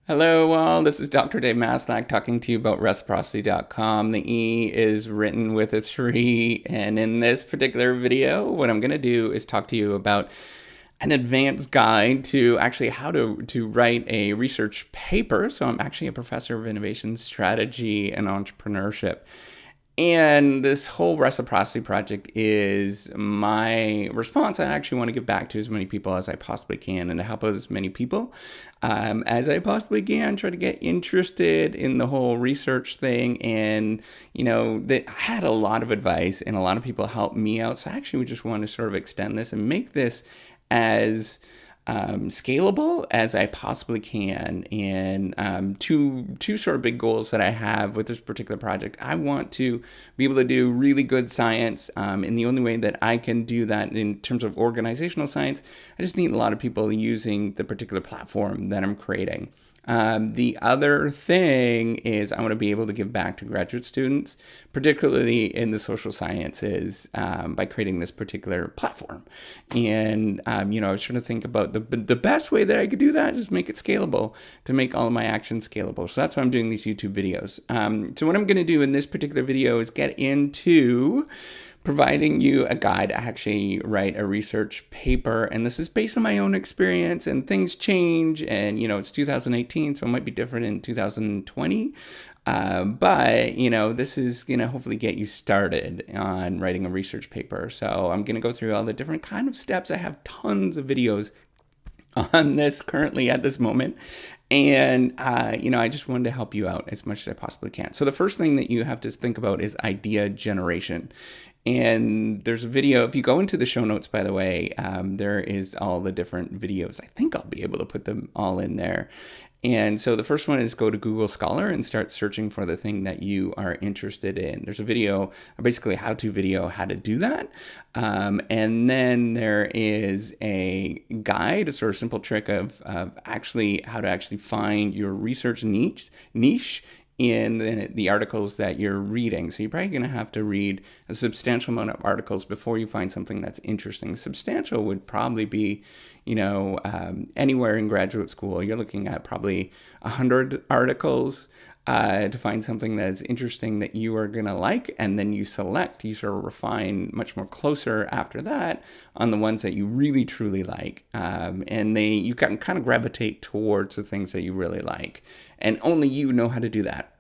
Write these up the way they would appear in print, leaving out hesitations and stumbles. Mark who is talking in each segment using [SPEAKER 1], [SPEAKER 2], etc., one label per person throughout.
[SPEAKER 1] Hello, all. This is Dr. Dave Maslach talking to you about reciprocity.com. The E is written with a 3. And in this particular video, what I'm going to do is talk to you about an advanced guide to actually how to write a research paper. So I'm actually a professor of innovation strategy and entrepreneurship. And this whole reciprocity project is my response. I actually want to give back to as many people as I possibly can and to help as many people as I possibly can, try to get interested in the whole research thing. And, I had a lot of advice and a lot of people helped me out. So I actually just want to sort of extend this and make this as scalable as I possibly can. And two sort of big goals that I have with this particular project. I want to be able to do really good science, and the only way that I can do that in terms of organizational science, I just need a lot of people using the particular platform that I'm creating. The other thing is I want to be able to give back to graduate students, particularly in the social sciences, by creating this particular platform. And, I was trying to think about the best way that I could do that is make it scalable, to make all of my actions scalable. So that's why I'm doing these YouTube videos. So what I'm going to do in this particular video is get into providing you a guide to actually write a research paper. And this is based on my own experience, and things change. And, it's 2018, so it might be different in 2020. But this is going to hopefully get you started on writing a research paper. So I'm going to go through all the different kind of steps. I have tons of videos on this currently at this moment. And, I just wanted to help you out as much as I possibly can. So the first thing that you have to think about is idea generation. And there's a video, if you go into the show notes, by the way, there is all the different videos. I think I'll be able to put them all in there. And so the first one is go to Google Scholar and start searching for the thing that you are interested in. There's a video, basically a how-to video, how to do that. And then there is a guide, a sort of simple trick of actually how to actually find your research niche in the articles that you're reading. So you're probably going to have to read a substantial amount of articles before you find something that's interesting. Substantial would probably be, anywhere in graduate school, you're looking at probably 100 articles to find something that is interesting that you are going to like, and then you sort of refine much more closer after that on the ones that you really truly like, and you can kind of gravitate towards the things that you really like, and only you know how to do that.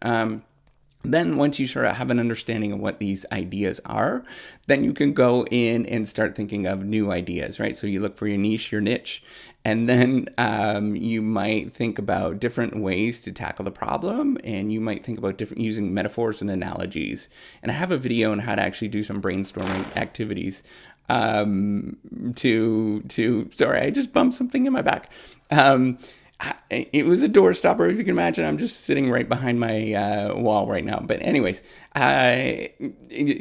[SPEAKER 1] Then once you sort of have an understanding of what these ideas are, then you can go in and start thinking of new ideas, right? So you look for your niche, your niche, and then you might think about different ways to tackle the problem, and you might think about using metaphors and analogies. And I have a video on how to actually do some brainstorming activities sorry, I just bumped something in my back. It was a door stopper, if you can imagine. I'm just sitting right behind my wall right now. But anyways,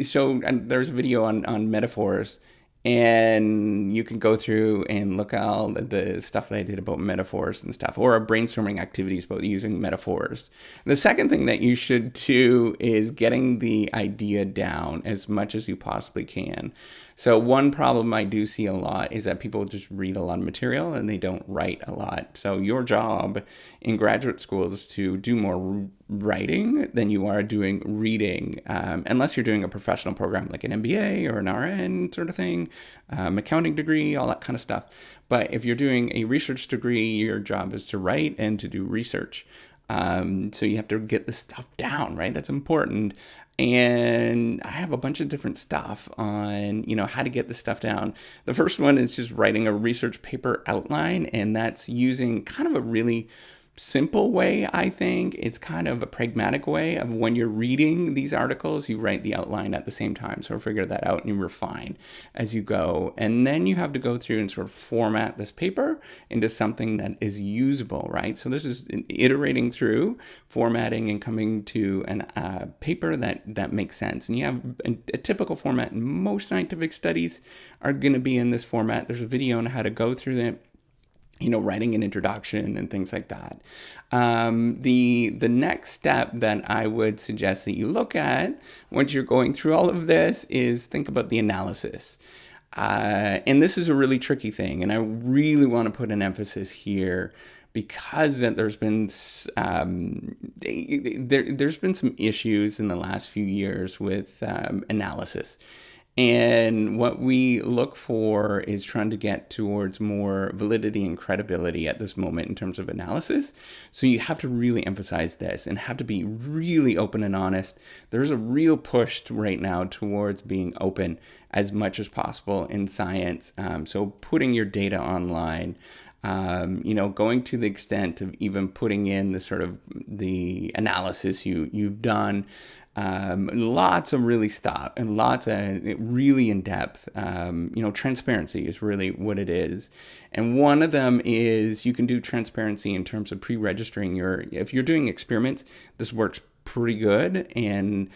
[SPEAKER 1] so there's a video on metaphors, and you can go through and look at all the stuff that I did about metaphors and stuff, or brainstorming activities about using metaphors. The second thing that you should do is getting the idea down as much as you possibly can. So one problem I do see a lot is that people just read a lot of material and they don't write a lot. So your job in graduate school is to do more writing than you are doing reading, unless you're doing a professional program like an MBA or an RN sort of thing, accounting degree, all that kind of stuff. But if you're doing a research degree, your job is to write and to do research. So you have to get the stuff down, right? That's important. And I have a bunch of different stuff on, how to get this stuff down. The first one is just writing a research paper outline, and that's using kind of a really simple way, I think. It's kind of a pragmatic way of when you're reading these articles, you write the outline at the same time. So figure that out and you refine as you go. And then you have to go through and sort of format this paper into something that is usable, right? So this is iterating through, formatting, and coming to a paper that makes sense. And you have a typical format. Most scientific studies are going to be in this format. There's a video on how to go through that, writing an introduction and things like that. The next step that I would suggest that you look at once you're going through all of this is think about the analysis. And this is a really tricky thing, and I really want to put an emphasis here because there's been there's been some issues in the last few years with analysis. And what we look for is trying to get towards more validity and credibility at this moment in terms of analysis. So you have to really emphasize this and have to be really open and honest. There's a real push right now towards being open as much as possible in science. So putting your data online, going to the extent of even putting in the sort of the analysis you've done. Lots of really stuff and lots of really in-depth, transparency is really what it is. And one of them is you can do transparency in terms of pre-registering if you're doing experiments, this works pretty good. And,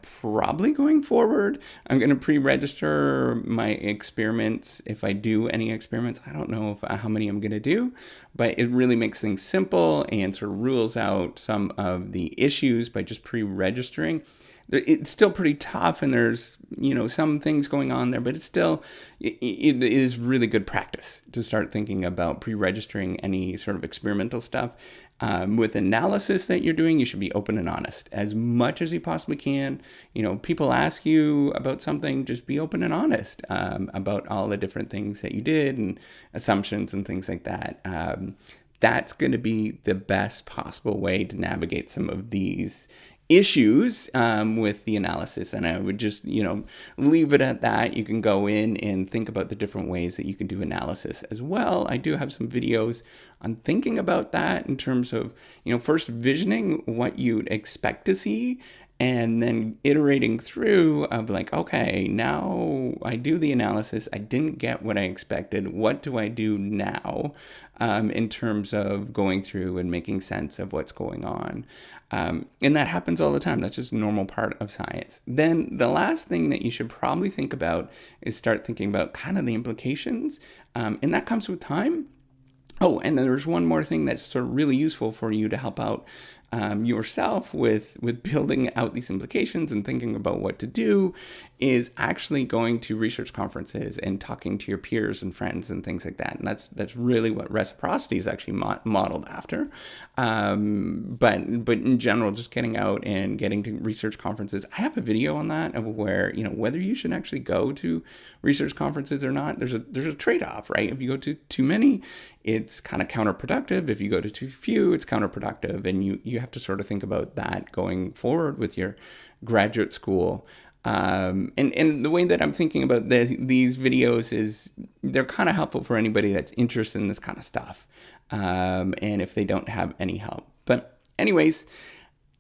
[SPEAKER 1] probably going forward, I'm going to pre-register my experiments. If I do any experiments, I don't know how many I'm going to do, but it really makes things simple and sort of rules out some of the issues by just pre-registering. It's still pretty tough, and there's, some things going on there, but it's still, it is really good practice to start thinking about pre-registering any sort of experimental stuff. With analysis that you're doing, you should be open and honest as much as you possibly can. People ask you about something, just be open and honest about all the different things that you did and assumptions and things like that. That's going to be the best possible way to navigate some of these issues with the analysis. And I would just, leave it at that. You can go in and think about the different ways that you can do analysis as well. I do have some videos on thinking about that in terms of, first visioning what you'd expect to see, and then iterating through of like, okay, now I do the analysis. I didn't get what I expected. What do I do now in terms of going through and making sense of what's going on? And that happens all the time. That's just a normal part of science. Then the last thing that you should probably think about is start thinking about kind of the implications. And that comes with time. Oh, and then there's one more thing that's sort of really useful for you to help out yourself with building out these implications and thinking about what to do, is actually going to research conferences and talking to your peers and friends and things like that. And that's really what reciprocity is actually modeled after. But in general, just getting out and getting to research conferences. I have a video on that of where, whether you should actually go to research conferences or not. There's a trade-off, right? If you go to too many, it's kind of counterproductive. If you go to too few, it's counterproductive. And you have to sort of think about that going forward with your graduate school. And the way that I'm thinking about these videos is they're kind of helpful for anybody that's interested in this kind of stuff. And if they don't have any help. But anyways,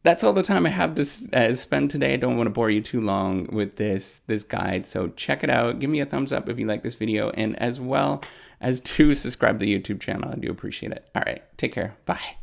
[SPEAKER 1] that's all the time I have to spend today. I don't want to bore you too long with this guide. So check it out. Give me a thumbs up if you like this video. And as well as to subscribe to the YouTube channel. I do appreciate it. All right. Take care. Bye.